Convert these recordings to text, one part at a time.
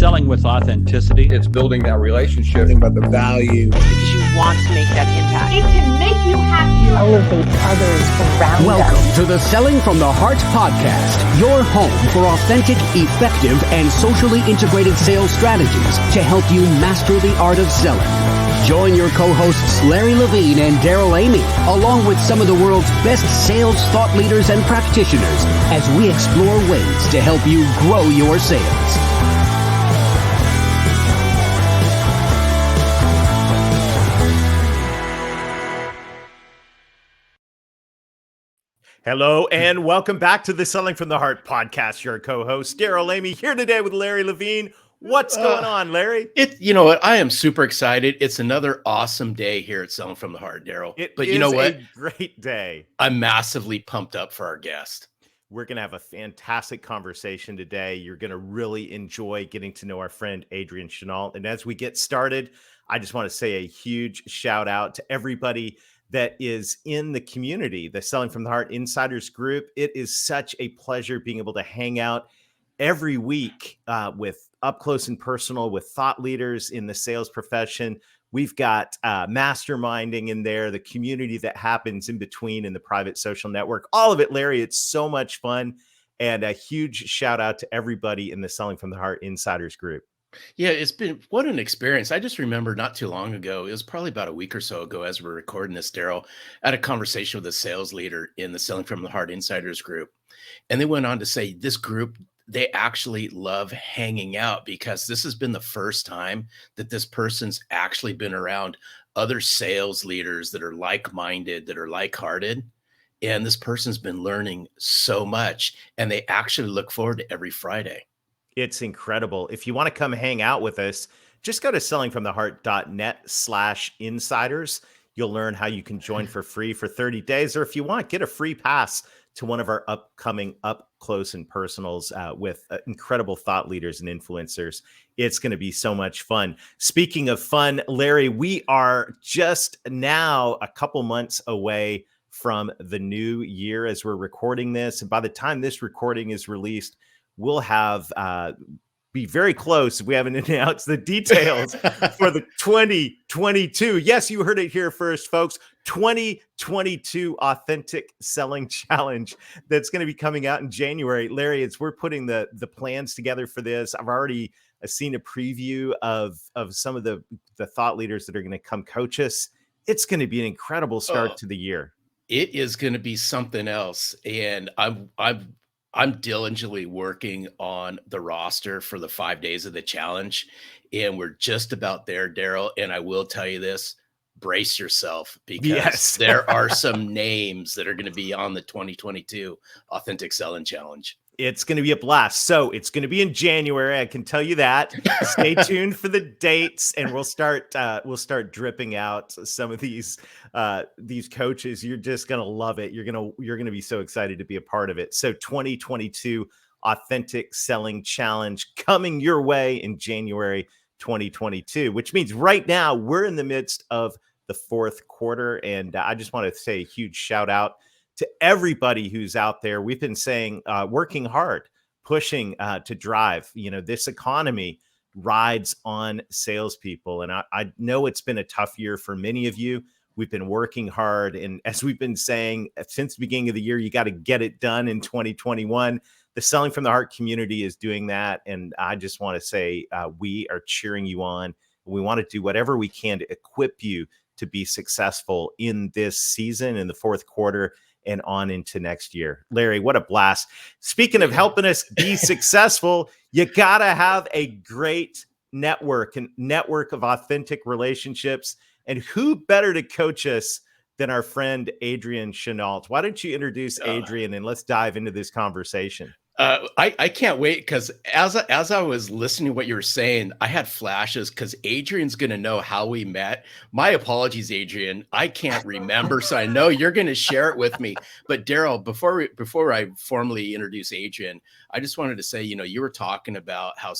selling with authenticity. It's building that relationship. Think about the value. Because you want to make that impact. It can make you happier. Elevate others around Welcome us. to the Selling from the Heart podcast, your home for authentic, effective, and socially integrated sales strategies to help you master the art of selling. Join your co-hosts Larry Levine and Daryl Amy, along with some of the world's best sales thought leaders and practitioners, as we explore ways to help you grow your sales. Hello and welcome back to the Selling from the Heart podcast. Your co-host Daryl Amy here today with Larry Levine. What's going on, Larry? You know what? I am super excited. It's another awesome day here at Selling from the Heart, Daryl. But you know what? A great day. I'm massively pumped up for our guest. We're going to have a fantastic conversation today. You're going to really enjoy getting to know our friend Adrian Chenault. And as we get started, I just want to say a huge shout out to everybody that is in the community, the Selling from the Heart Insiders group. It is such a pleasure being able to hang out every week with up close and personal with thought leaders in the sales profession. We've got masterminding in there, the community that happens in between in the private social network, all of it, Larry. It's so much fun. And a huge shout out to everybody in the Selling from the Heart Insiders group. Yeah, it's been what an experience. I just remember not too long ago, it was probably about a week or so ago as we're recording this, Daryl, I had a conversation with a sales leader in the Selling from the Heart Insiders group. And they went on to say this group, they actually love hanging out because this has been the first time that this person's actually been around other sales leaders that are like-minded, that are like-hearted. And this person's been learning so much, and they actually look forward to every Friday. It's incredible. If you want to come hang out with us, just go to sellingfromtheheart.net/insiders. You'll learn how you can join for free for 30 days. Or if you want, get a free pass to one of our upcoming up close and personals with incredible thought leaders and influencers. It's going to be so much fun. Speaking of fun, Larry, we are just now a couple months away from the new year as we're recording this. And by the time this recording is released, we'll have be very close. We haven't announced the details for the 2022. Yes, you heard it here first, folks. 2022 Authentic Selling Challenge that's going to be coming out in January. Larry, as we're putting the plans together for this, I've already seen a preview of some of the thought leaders that are going to come coach us. It's going to be an incredible start to the year. It is going to be something else. And I'm diligently working on the roster for the 5 days of the challenge, and we're just about there, Daryl. And I will tell you this, brace yourself, because there are some names that are going to be on the 2022 Authentic Selling Challenge. It's going to be a blast. So it's going to be in January. I can tell you that. Stay tuned for the dates, and we'll start dripping out some of these coaches. You're just going to love it. You're going to be so excited to be a part of it. So 2022 Authentic Selling Challenge coming your way in January 2022, which means right now we're in the midst of the fourth quarter. And I just want to say a huge shout out to everybody who's out there. We've been saying, working hard, pushing to drive. You know, this economy rides on salespeople. And I know it's been a tough year for many of you. We've been working hard. And as we've been saying since the beginning of the year, you got to get it done in 2021. The Selling from the Heart community is doing that. And I just want to say we are cheering you on. We want to do whatever we can to equip you to be successful in this season, in the fourth quarter, and on into next year. Larry, what a blast. Speaking of helping us be successful, you got to have a great network of authentic relationships. And who better to coach us than our friend Adrian Chenault? Why don't you introduce Adrian and let's dive into this conversation? I can't wait, because as I was listening to what you were saying, I had flashes, because Adrian's going to know how we met. My apologies, Adrian. I can't remember, so I know you're going to share it with me. But Daryl, before I formally introduce Adrian, I just wanted to say, you were talking about how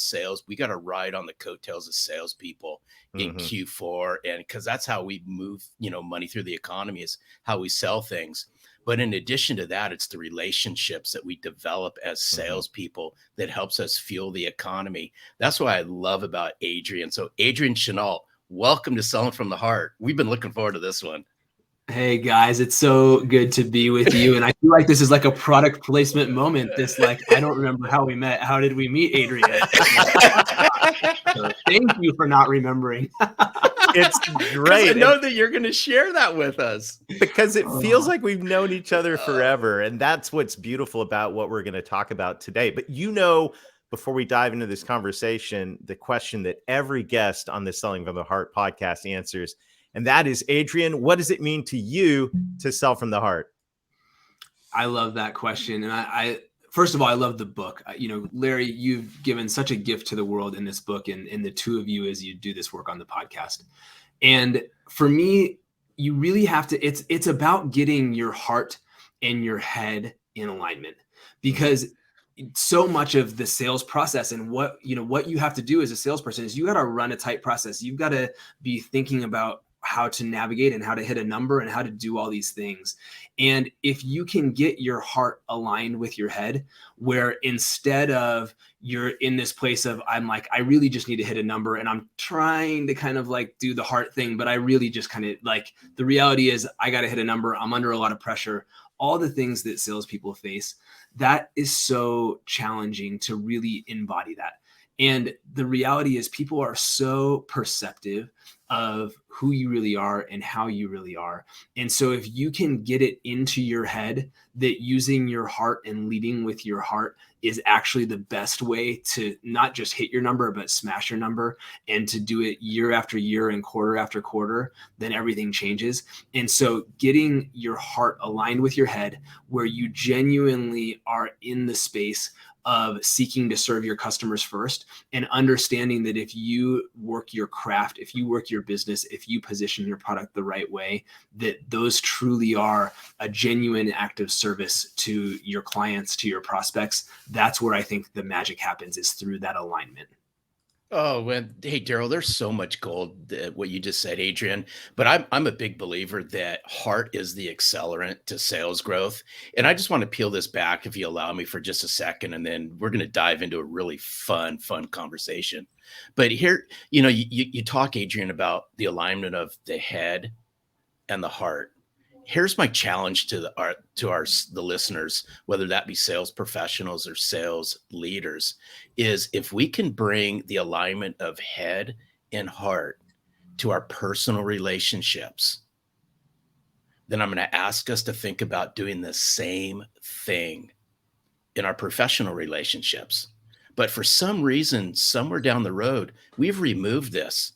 we got to ride on the coattails of salespeople in Q4, and because that's how we move, money through the economy, is how we sell things. But in addition to that, it's the relationships that we develop as Mm-hmm. salespeople that helps us fuel the economy. That's what I love about Adrian. So Adrian Chenault, welcome to Selling from the Heart. We've been looking forward to this one. Hey guys, it's so good to be with you. And I feel like this is like a product placement moment. I don't remember how we met. How did we meet, Adrian? So thank you for not remembering. It's great. I know that you're going to share that with us. Because it feels like we've known each other forever. And that's what's beautiful about what we're going to talk about today. But before we dive into this conversation, the question that every guest on the Selling from the Heart podcast answers, and that is, Adrian, what does it mean to you to sell from the heart? I love that question. And I first of all, I love the book. Larry, you've given such a gift to the world in this book and the two of you as you do this work on the podcast. And for me, you really have to, it's about getting your heart and your head in alignment, because so much of the sales process and what you have to do as a salesperson is you got to run a tight process. You've got to be thinking about how to navigate and how to hit a number and how to do all these things. And if you can get your heart aligned with your head, where instead of you're in this place of, I really just need to hit a number and I'm trying to kind of like do the heart thing, but I really just kind of like, the reality is I got to hit a number. I'm under a lot of pressure. All the things that salespeople face, that is so challenging to really embody that. And the reality is people are so perceptive of who you really are and how you really are. And so if you can get it into your head that using your heart and leading with your heart is actually the best way to not just hit your number, but smash your number, and to do it year after year and quarter after quarter, then everything changes. And so getting your heart aligned with your head, where you genuinely are in the space of seeking to serve your customers first, and understanding that if you work your craft, if you work your business, if you position your product the right way, that those truly are a genuine act of service to your clients, to your prospects. That's where I think the magic happens, is through that alignment. Oh, well, hey, Daryl, there's so much gold that what you just said, Adrian. But I'm a big believer that heart is the accelerant to sales growth. And I just want to peel this back, if you allow me, for just a second, and then we're going to dive into a really fun conversation. But here, you talk, Adrian, about the alignment of the head and the heart. Here's my challenge to the listeners, whether that be sales professionals or sales leaders, is if we can bring the alignment of head and heart to our personal relationships, then I'm going to ask us to think about doing the same thing in our professional relationships. But for some reason, somewhere down the road, we've removed this.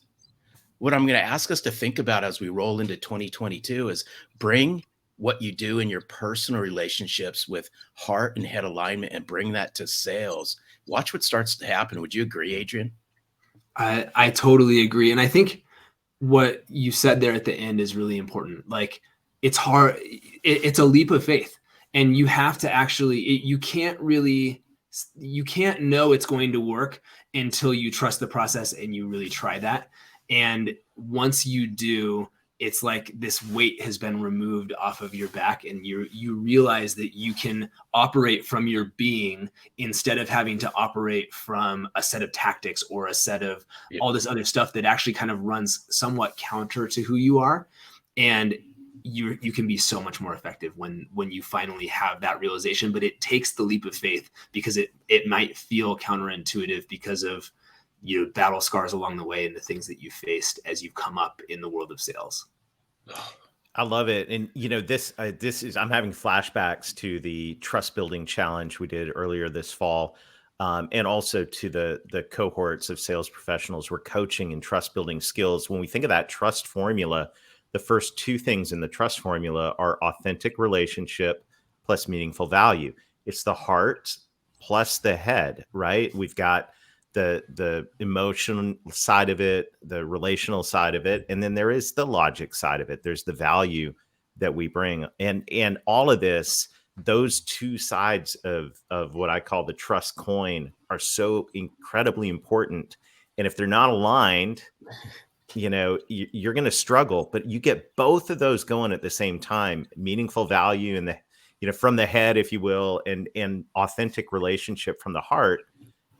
What I'm going to ask us to think about as we roll into 2022 is bring what you do in your personal relationships with heart and head alignment and bring that to sales. Watch what starts to happen. Would you agree, Adrian? I totally agree. And I think what you said there at the end is really important. Like, it's hard. It's a leap of faith, and you have to actually, you can't know it's going to work until you trust the process and you really try that. And once you do, it's like this weight has been removed off of your back, and you realize that you can operate from your being instead of having to operate from a set of tactics or a set of all this other stuff that actually kind of runs somewhat counter to who you are. And you can be so much more effective when you finally have that realization. But it takes the leap of faith, because it might feel counterintuitive because of battle scars along the way and the things that you faced as you've come up in the world of sales. I love it. And this is, I'm having flashbacks to the trust building challenge we did earlier this fall. And also to the cohorts of sales professionals we're coaching in trust building skills. When we think of that trust formula, the first two things in the trust formula are authentic relationship plus meaningful value. It's the heart plus the head, right? We've got the emotional side of it, the relational side of it, and then there is the logic side of it. There's the value that we bring, and all of this, those two sides of what I call the trust coin are so incredibly important. And if they're not aligned, you're going to struggle, but you get both of those going at the same time, meaningful value and from the head, if you will, and authentic relationship from the heart,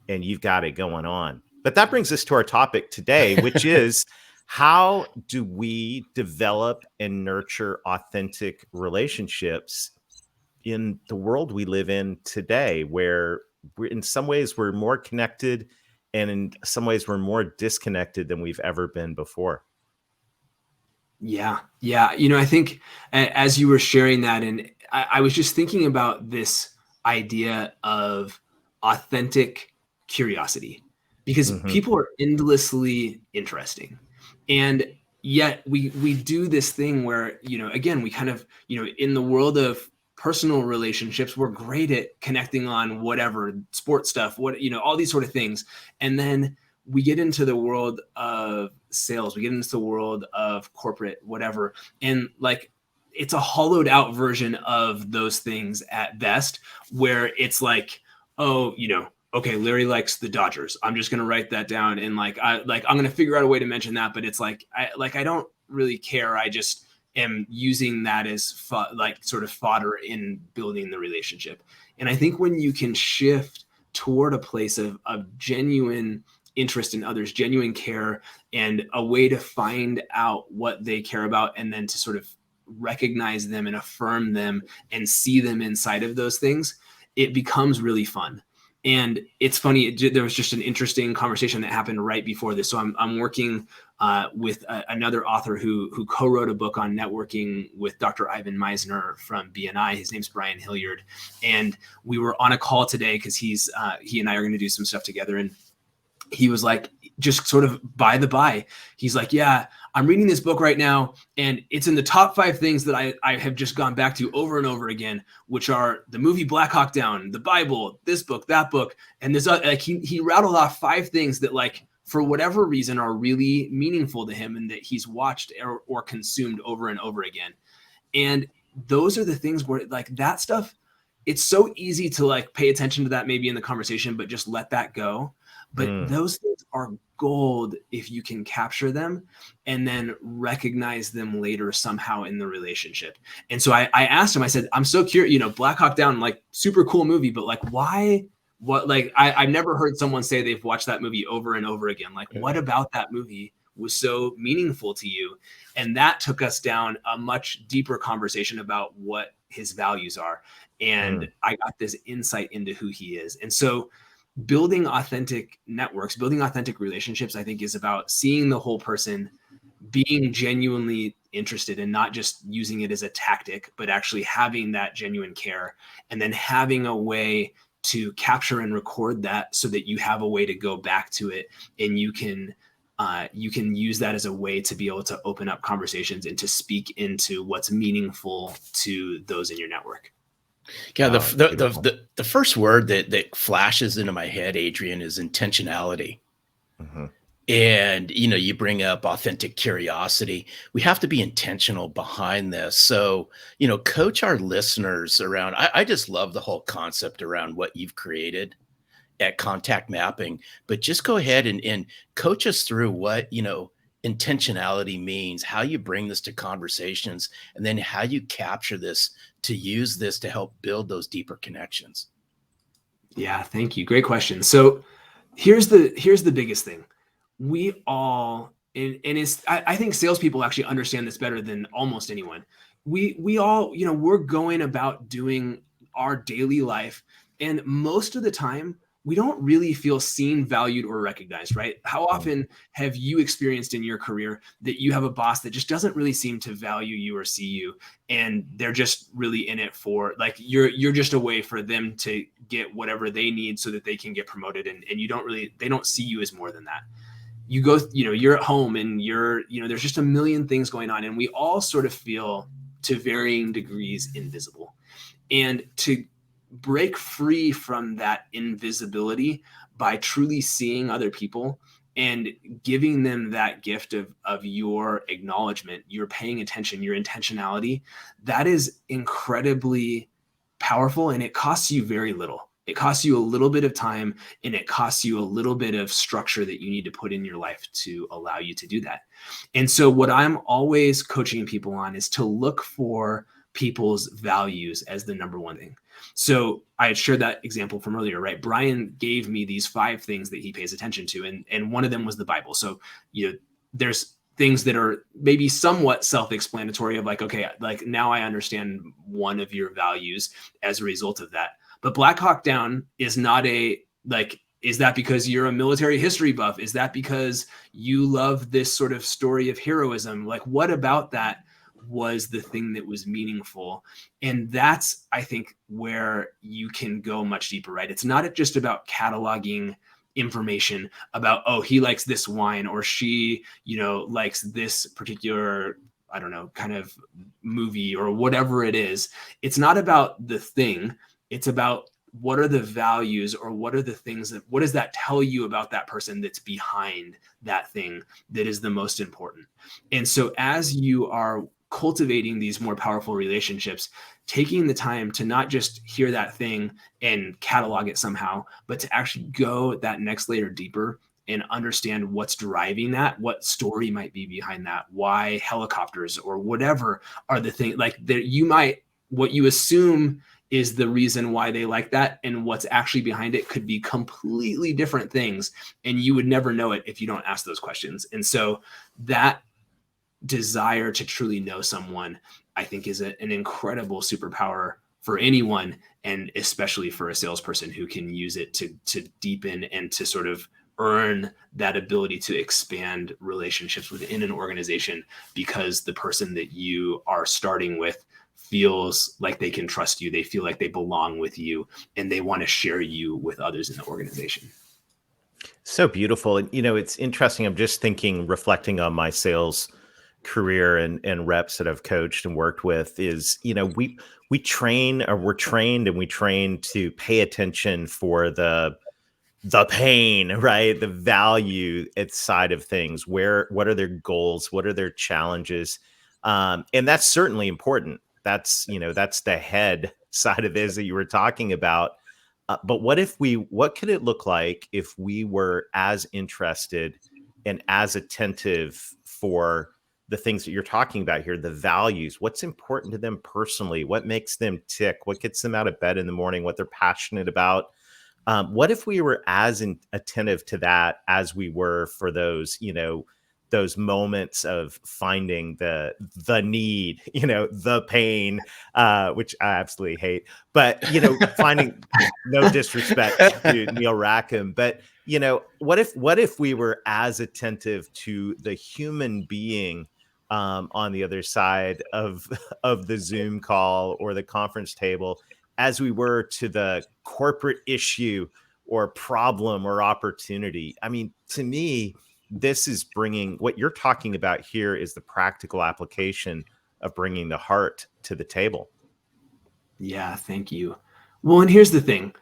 and you've got it going on. But that brings us to our topic today, which is how do we develop and nurture authentic relationships in the world we live in today, where in some ways we're more connected and in some ways we're more disconnected than we've ever been before. Yeah. I think as you were sharing that, and I was just thinking about this idea of authentic curiosity, because people are endlessly interesting. And yet we do this thing where, again, we kind of, in the world of personal relationships, we're great at connecting on whatever sports stuff, all these sort of things. And then we get into the world of sales, we get into the world of corporate, whatever. And like, it's a hollowed out version of those things at best, where it's like, oh, okay, Larry likes the Dodgers. I'm just going to write that down. And I'm going to figure out a way to mention that, but it's like, I don't really care. I just am using that as sort of fodder in building the relationship. And I think when you can shift toward a place of genuine interest in others, genuine care, and a way to find out what they care about, and then to sort of recognize them and affirm them and see them inside of those things, it becomes really fun. And it's funny, there was just an interesting conversation that happened right before this. So I'm working with another author who co-wrote a book on networking with Dr. Ivan Meisner from BNI. His name's Brian Hilliard. And we were on a call today because he and I are going to do some stuff together. And he was like, just sort of by the by, he's like, yeah, I'm reading this book right now, and it's in the top 5 things that I have just gone back to over and over again, which are the movie Black Hawk Down, the Bible, this book, that book. And this, he rattled off 5 things that, like, for whatever reason, are really meaningful to him and that he's watched or consumed over and over again. And those are the things where, like, that stuff, it's so easy to like pay attention to that maybe in the conversation, but just let that go. But those things are gold if you can capture them and then recognize them later somehow in the relationship. And so I asked him, I said, I'm so curious, Black Hawk Down, like, super cool movie, but like, why? What, like, I've never heard someone say they've watched that movie over and over again. Like, what about that movie was so meaningful to you? And that took us down a much deeper conversation about what his values are. And I got this insight into who he is. And so building authentic networks, building authentic relationships, I think, is about seeing the whole person, being genuinely interested, and not just using it as a tactic, but actually having that genuine care, and then having a way to capture and record that so that you have a way to go back to it, and you can use that as a way to be able to open up conversations and to speak into what's meaningful to those in your network. Yeah, the first word that flashes into my head, Adrian, is intentionality. And, you bring up authentic curiosity. We have to be intentional behind this. So, coach our listeners around. I just love the whole concept around what you've created at Contact Mapping, but just go ahead and coach us through what, intentionality means, how you bring this to conversations, and then how you capture this to use this to help build those deeper connections. Yeah, thank you. Great question. So here's the biggest thing. We all, I think salespeople actually understand this better than almost anyone. We all, we're going about doing our daily life, and most of the time we don't really feel seen, valued, or recognized, right? How often have you experienced in your career that you have a boss that just doesn't really seem to value you or see you, and they're just really in it for, like, you're just a way for them to get whatever they need so that they can get promoted, and they don't see you as more than that. You go, you're at home and there's just a million things going on, and we all sort of feel to varying degrees invisible. And to break free from that invisibility by truly seeing other people and giving them that gift of your acknowledgement, your paying attention, your intentionality, that is incredibly powerful, and it costs you very little. It costs you a little bit of time, and it costs you a little bit of structure that you need to put in your life to allow you to do that. And so what I'm always coaching people on is to look for people's values as the number one thing. So I had shared that example from earlier, right? Brian gave me these 5 things that he pays attention to. And one of them was the Bible. So, there's things that are maybe somewhat self-explanatory of like, okay, like now I understand one of your values as a result of that. But Black Hawk Down is not is that because you're a military history buff? Is that because you love this sort of story of heroism? Like, what about that was the thing that was meaningful? And that's, I think, where you can go much deeper, right? It's not just about cataloging information about, oh, he likes this wine, or she, likes this particular, I don't know, kind of movie or whatever it is. It's not about the thing. It's about what are the values, or what are the things what does that tell you about that person that's behind that thing that is the most important? And so as you are cultivating these more powerful relationships, taking the time to not just hear that thing and catalog it somehow, but to actually go that next layer deeper and understand what's driving that, what story might be behind that, why helicopters or whatever are the thing, like that what you assume is the reason why they like that, and what's actually behind it could be completely different things. And you would never know it if you don't ask those questions. And so that desire to truly know someone, I think, is an incredible superpower for anyone, and especially for a salesperson who can use it to deepen and to sort of earn that ability to expand relationships within an organization, because the person that you are starting with feels like they can trust you, they feel like they belong with you, and they want to share you with others in the organization. So beautiful. And, it's interesting. I'm just thinking, reflecting on my sales career and reps that I've coached and worked with is, we train, or we're trained, and we train to pay attention for the pain, right? The value side of things. What are their goals? What are their challenges? And that's certainly important. That's the head side of this that you were talking about. But what could it look like if we were as interested and as attentive for the things that you're talking about here, the values, what's important to them personally, what makes them tick, what gets them out of bed in the morning, what they're passionate about? What if we were as attentive to that as we were for those, those moments of finding the need, the pain, which I absolutely hate, but, finding, no disrespect to Neil Rackham, but, what if we were as attentive to the human being on the other side of the Zoom call or the conference table as we were to the corporate issue or problem or opportunity? I mean, to me, this is bringing, what you're talking about here is the practical application of bringing the heart to the table. Yeah, thank you. Well, and here's the thing.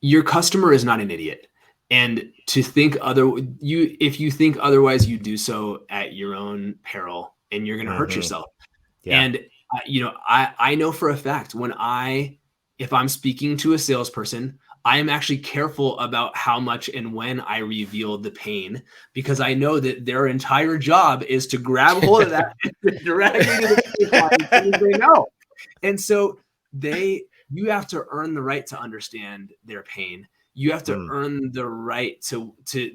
Your customer is not an idiot. And if you think otherwise, you do so at your own peril, and you're going to hurt yourself. Yeah. And, I know for a fact if I'm speaking to a salesperson, I am actually careful about how much and when I reveal the pain, because I know that their entire job is to grab hold of that and drag me to the finish line they know. And so you have to earn the right to understand their pain. You have to earn the right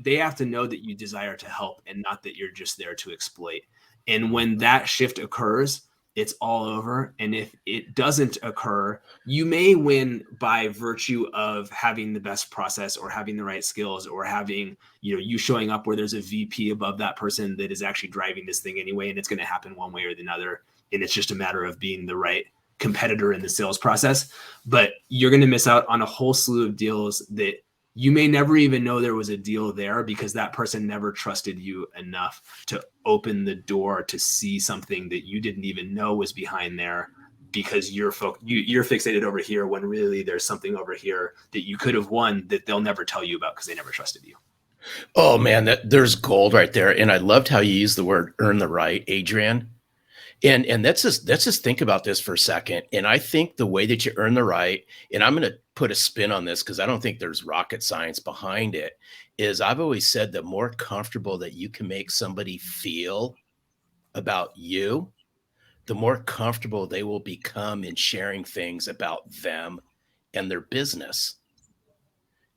they have to know that you desire to help, and not that you're just there to exploit. And when that shift occurs, it's all over. And if it doesn't occur, you may win by virtue of having the best process, or having the right skills, or having, you showing up where there's a VP above that person that is actually driving this thing anyway. And it's going to happen one way or the other. And it's just a matter of being the right competitor in the sales process. But you're going to miss out on a whole slew of deals that you may never even know there was a deal there, because that person never trusted you enough to open the door to see something that you didn't even know was behind there, because you're fixated over here, when really there's something over here that you could have won that they'll never tell you about because they never trusted you. Oh man, there's gold right there. And I loved how you used the word earn the right, Adrian. And let's just think about this for a second. And I think the way that you earn the right, and I'm going to put a spin on this because I don't think there's rocket science behind it, is I've always said the more comfortable that you can make somebody feel about you, the more comfortable they will become in sharing things about them and their business.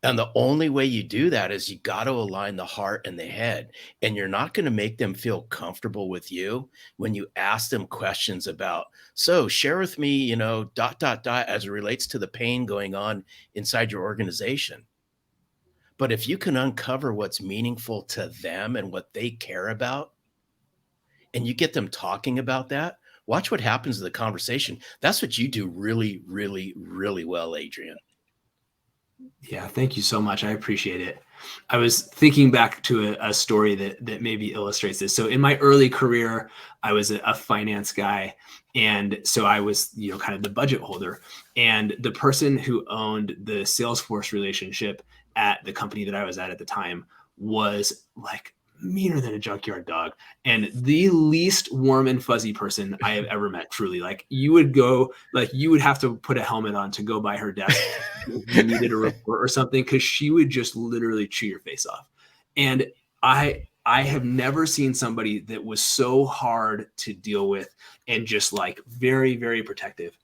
And the only way you do that is you got to align the heart and the head. And you're not going to make them feel comfortable with you when you ask them questions about, so share with me, as it relates to the pain going on inside your organization. But if you can uncover what's meaningful to them and what they care about, and you get them talking about that, watch what happens to the conversation. That's what you do really, really, really well, Adrian. Yeah, thank you so much. I appreciate it. I was thinking back to a story that maybe illustrates this. So in my early career, I was a finance guy. And so I was, kind of the budget holder. And the person who owned the Salesforce relationship at the company that I was at the time was like meaner than a junkyard dog and the least warm and fuzzy person I have ever met. Truly, like you would have to put a helmet on to go by her desk if you needed a report or something, because she would just literally chew your face off. And I have never seen somebody that was so hard to deal with and just like very, very protective.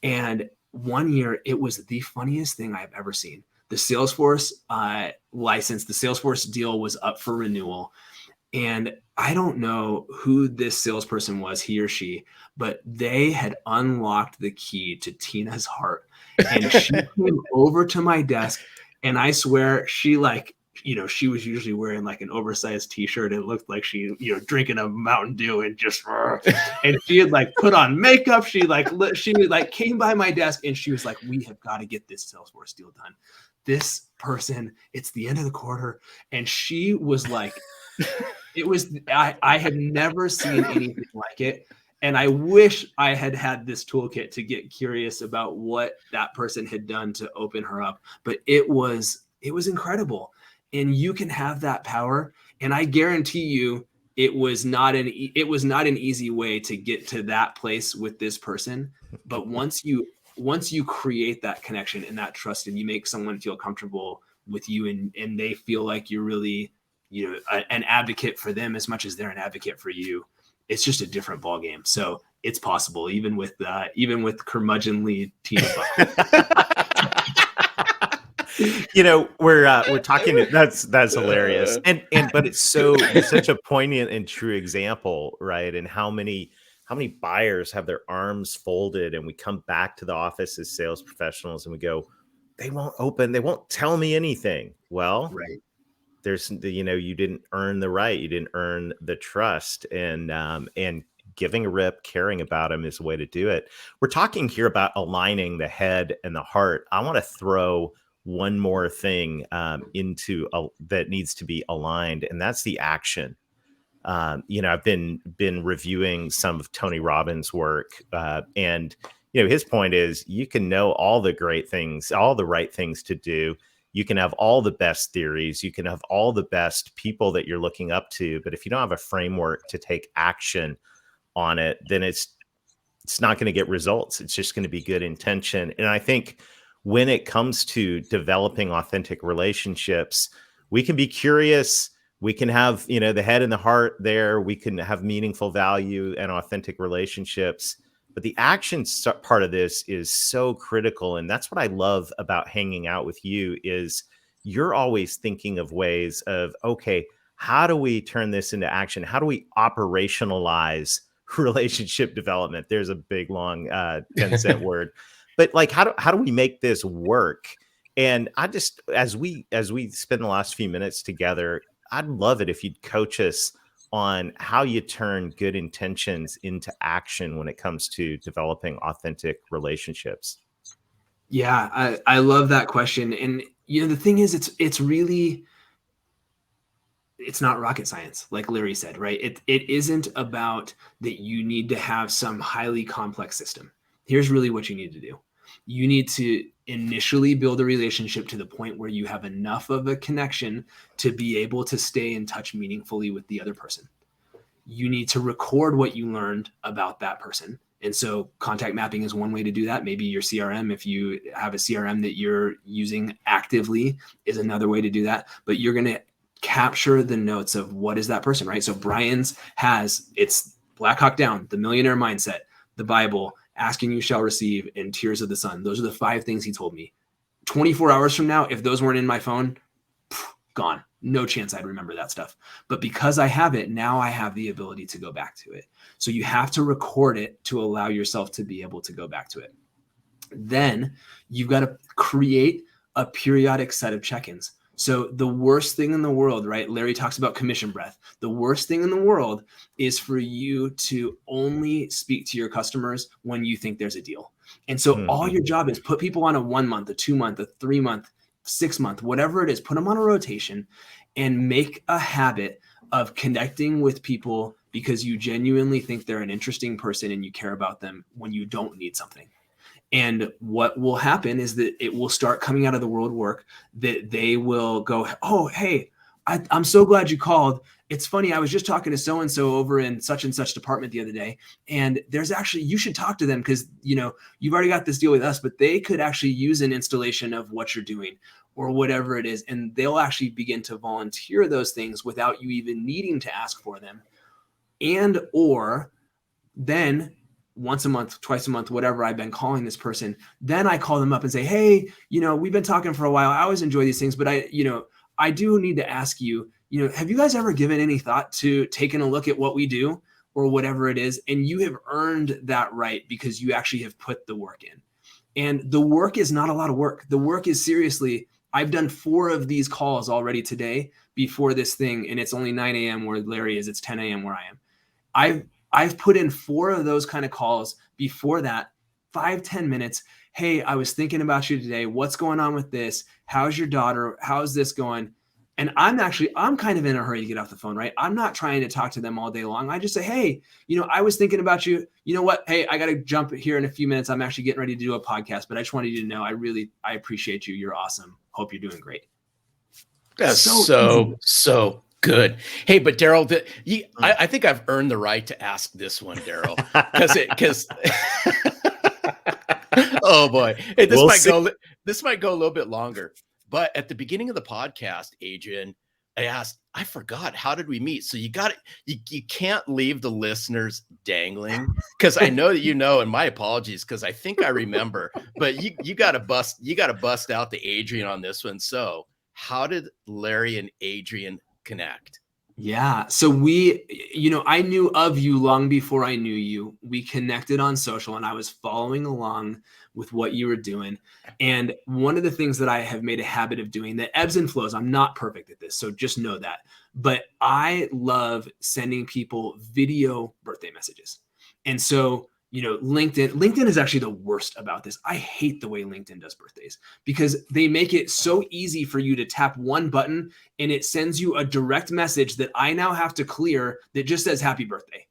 And one year it was the funniest thing I've ever seen. The Salesforce license, the Salesforce deal was up for renewal. And I don't know who this salesperson was, he or she, but they had unlocked the key to Tina's heart. And she came over to my desk, and I swear she she was usually wearing like an oversized t-shirt. It looked like she, drinking a Mountain Dew and just, and she had like put on makeup. She came by my desk and she was like, we have got to get this Salesforce deal done. This person, it's the end of the quarter. And she was like, I have never seen anything like it. And I wish I had had this toolkit to get curious about what that person had done to open her up. But it was incredible. And you can have that power. And I guarantee you, it was not an easy way to get to that place with this person. But once you create that connection and that trust, and you make someone feel comfortable with you, and they feel like you're really, an advocate for them as much as they're an advocate for you, it's just a different ballgame. So it's possible, even with curmudgeonly Tina we're talking. That's hilarious, but it's such a poignant and true example, right? And how many buyers have their arms folded, and we come back to the office as sales professionals and we go, they won't open, they won't tell me anything. Well, right. There's you didn't earn the right, you didn't earn the trust, and giving a rip, caring about them is a way to do it. We're talking here about aligning the head and the heart. I want to throw one more thing into that needs to be aligned, and that's the action. I've been reviewing some of Tony Robbins' work, and his point is you can know all the great things, all the right things to do. You can have all the best theories. You can have all the best people that you're looking up to. But if you don't have a framework to take action on it, then it's not going to get results. It's just going to be good intention. And I think when it comes to developing authentic relationships, we can be curious. We can have, the head and the heart there. We can have meaningful value and authentic relationships. But the action part of this is so critical. And that's what I love about hanging out with you is you're always thinking of ways of, okay, how do we turn this into action? How do we operationalize relationship development? There's a big, long 10-cent word. But like, how do we make this work? And I just, as we spend the last few minutes together, I'd love it if you'd coach us on how you turn good intentions into action when it comes to developing authentic relationships. Yeah, I love that question. And the thing is, it's not rocket science, like Larry said, right? It isn't about that you need to have some highly complex system. Here's really what you need to do. You need to initially build a relationship to the point where you have enough of a connection to be able to stay in touch meaningfully with the other person. you need to record what you learned about that person. And so contact mapping is one way to do that. Maybe your CRM, if you have a CRM that you're using actively, is another way to do that. But you're going to capture the notes of what is that person, right? So Brian's it's Black Hawk Down, the Millionaire Mindset, the Bible, Asking You Shall Receive, and Tears of the Sun. Those are the 5 things he told me. 24 hours from now, if those weren't in my phone, gone. No chance I'd remember that stuff. But because I have it, now I have the ability to go back to it. So you have to record it to allow yourself to be able to go back to it. Then you've got to create a periodic set of check-ins. So the worst thing in the world, right? Larry talks about commission breath. The worst thing in the world is for you to only speak to your customers when you think there's a deal. And so all your job is put people on a 1 month, a 2 month, a 3 month, 6 month, whatever it is, put them on a rotation and make a habit of connecting with people because you genuinely think they're an interesting person and you care about them when you don't need something. And what will happen is that it will start coming out of the world work that they will go, oh, hey, I'm so glad you called. It's funny. I was just talking to so-and-so over in such and such department the other day. And there's actually, you should talk to them because, you've already got this deal with us, but they could actually use an installation of what you're doing or whatever it is. And they'll actually begin to volunteer those things without you even needing to ask for them. And, or then once a month, twice a month, whatever I've been calling this person, then I call them up and say, hey, we've been talking for a while. I always enjoy these things, but I do need to ask you, have you guys ever given any thought to taking a look at what we do or whatever it is? And you have earned that right because you actually have put the work in. And the work is not a lot of work. The work is seriously, I've done 4 of these calls already today before this thing. And it's only 9 a.m. where Larry is. It's 10 a.m. where I am. I've put in 4 of those kind of calls before that, 5-10 minutes. Hey, I was thinking about you today. What's going on with this? How's your daughter? How's this going? And I'm kind of in a hurry to get off the phone, right? I'm not trying to talk to them all day long. I just say, hey, I was thinking about you. You know what? Hey, I got to jump here in a few minutes. I'm actually getting ready to do a podcast, but I just wanted you to know, I appreciate you. You're awesome. Hope you're doing great. That's so good. Hey, but Daryl, I think I've earned the right to ask this one, Daryl, because oh boy, hey, this might go a little bit longer. But at the beginning of the podcast, Adrian, I asked, I forgot, how did we meet? So you can't leave the listeners dangling because I know that and my apologies because I think I remember, but you got to bust out the Adrian on this one. So how did Larry and Adrian connect? Yeah. So I knew of you long before I knew you. We connected on social and I was following along with what you were doing. And one of the things that I have made a habit of doing, that ebbs and flows, I'm not perfect at this, so just know that. But I love sending people video birthday messages. And so, LinkedIn is actually the worst about this. I hate the way LinkedIn does birthdays because they make it so easy for you to tap one button and it sends you a direct message that I now have to clear that just says happy birthday.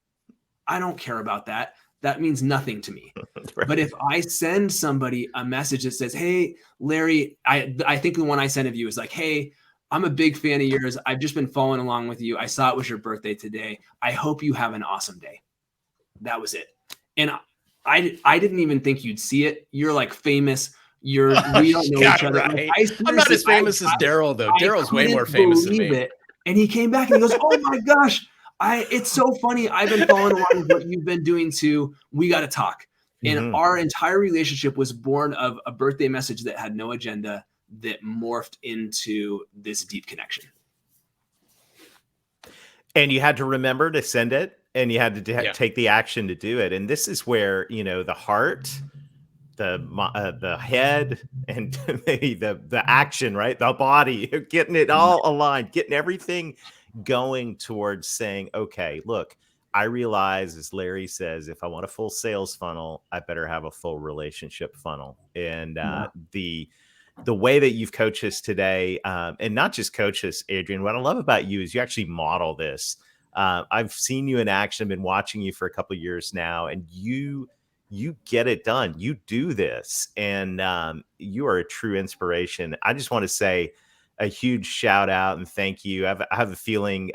I don't care about that. That means nothing to me. Right. But if I send somebody a message that says, hey, Larry, I think the one I sent of you is like, hey, I'm a big fan of yours. I've just been following along with you. I saw it was your birthday today. I hope you have an awesome day. That was it. And I didn't even think you'd see it. You're like famous. We don't know each other. Right. Like, I'm not as famous as Daryl, though. Daryl's way more famous than me. And he came back and he goes, oh my gosh, it's so funny. I've been following along with what you've been doing too. We got to talk. And our entire relationship was born of a birthday message that had no agenda that morphed into this deep connection. And you had to remember to send it and you had to take the action to do it. And this is where, the heart, the head and maybe the action, right? The body, getting it all aligned, getting everything going towards saying, okay, look, I realize, as Larry says, if I want a full sales funnel, I better have a full relationship funnel. And the way that you've coached us today, and not just coach us, Adrian, what I love about you is you actually model this. I've seen you in action. I've been watching you for a couple of years now, and you get it done. You do this, and you are a true inspiration. I just want to say, a huge shout out and thank you. I have a feeling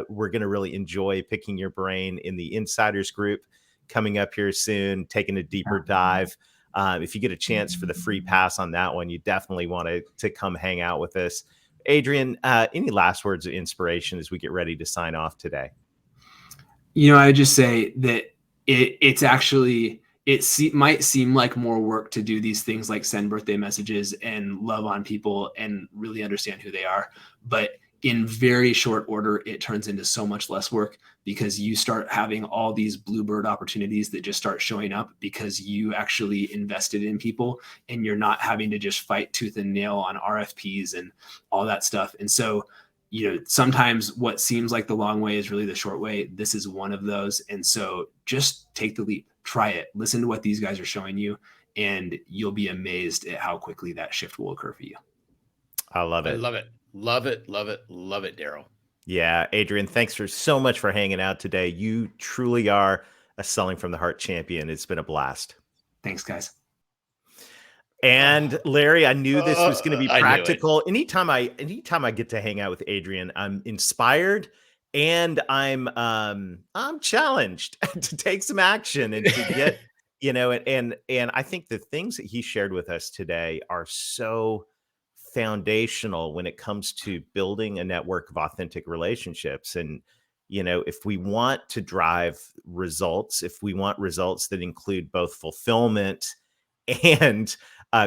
we're going to really enjoy picking your brain in the Insiders group coming up here soon, taking a deeper dive. If you get a chance for the free pass on that one, you definitely want to come hang out with us. Adrian, any last words of inspiration as we get ready to sign off today? I just say that it's actually, might seem like more work to do these things like send birthday messages and love on people and really understand who they are. But in very short order, it turns into so much less work because you start having all these bluebird opportunities that just start showing up because you actually invested in people and you're not having to just fight tooth and nail on RFPs and all that stuff. And so, sometimes what seems like the long way is really the short way. This is one of those. And so just take the leap, try it, listen to what these guys are showing you, and you'll be amazed at how quickly that shift will occur for you. I love it. I love it. Love it. Love it. Love it, Daryl. Yeah. Adrian, thanks so much for hanging out today. You truly are a Selling from the Heart champion. It's been a blast. Thanks, guys. And Larry, I knew this was going to be I knew it. practical. Anytime I get to hang out with Adrian, I'm inspired and I'm challenged to take some action and to get, and I think the things that he shared with us today are so foundational when it comes to building a network of authentic relationships. And, if we want to drive results, if we want results that include both fulfillment and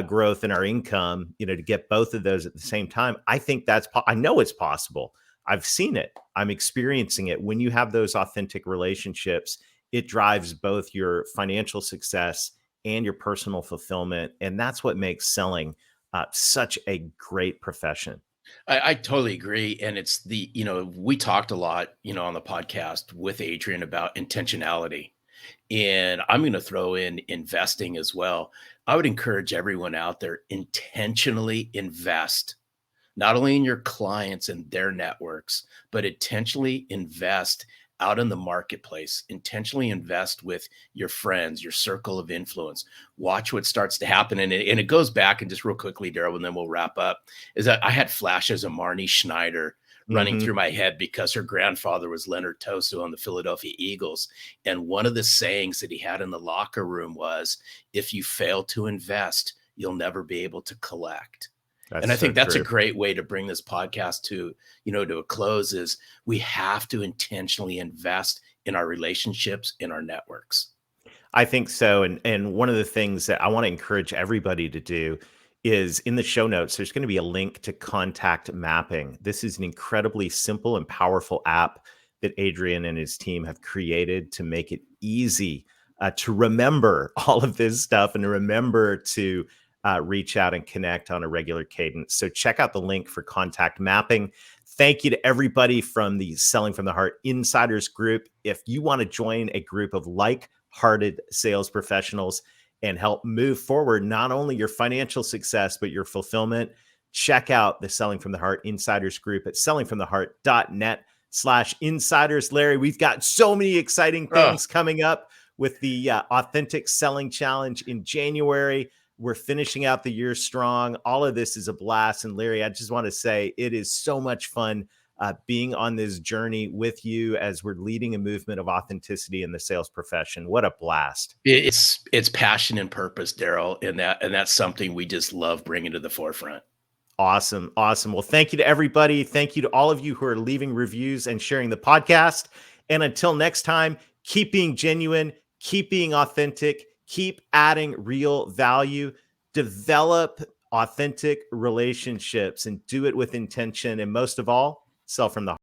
growth in our income, to get both of those at the same time. I think I know it's possible. I've seen it. I'm experiencing it. When you have those authentic relationships, it drives both your financial success and your personal fulfillment. And that's what makes selling such a great profession. I totally agree. And it's we talked a lot, on the podcast with Adrian about intentionality. And I'm going to throw in investing as well. I would encourage everyone out there, intentionally invest, not only in your clients and their networks, but intentionally invest out in the marketplace, intentionally invest with your friends, your circle of influence. Watch what starts to happen. And it goes back, and just real quickly, Daryl, and then we'll wrap up, is that I had flashes of Marnie Schneider running through my head because her grandfather was Leonard Toso on the Philadelphia Eagles. And one of the sayings that he had in the locker room was, if you fail to invest, you'll never be able to collect. And I think that's a great way to bring this podcast to a close, is we have to intentionally invest in our relationships, in our networks. I think so. And one of the things that I want to encourage everybody to do is, in the show notes, there's going to be a link to Contact Mapping. This is an incredibly simple and powerful app that Adrian and his team have created to make it easy to remember all of this stuff and to remember to reach out and connect on a regular cadence. So check out the link for Contact Mapping. Thank you to everybody from the Selling from the Heart Insiders group. If you want to join a group of like-hearted sales professionals and help move forward not only your financial success, but your fulfillment, check out the Selling from the Heart Insiders group at sellingfromtheheart.net/insiders. Larry, we've got so many exciting things coming up with the Authentic Selling Challenge in January. We're finishing out the year strong. All of this is a blast. And Larry, I just want to say it is so much fun being on this journey with you as we're leading a movement of authenticity in the sales profession. What a blast. It's passion and purpose, Daryl. And that's something we just love bringing to the forefront. Awesome. Awesome. Well, thank you to everybody. Thank you to all of you who are leaving reviews and sharing the podcast. And until next time, keep being genuine, keep being authentic, keep adding real value, develop authentic relationships, and do it with intention. And most of all, sell from the heart.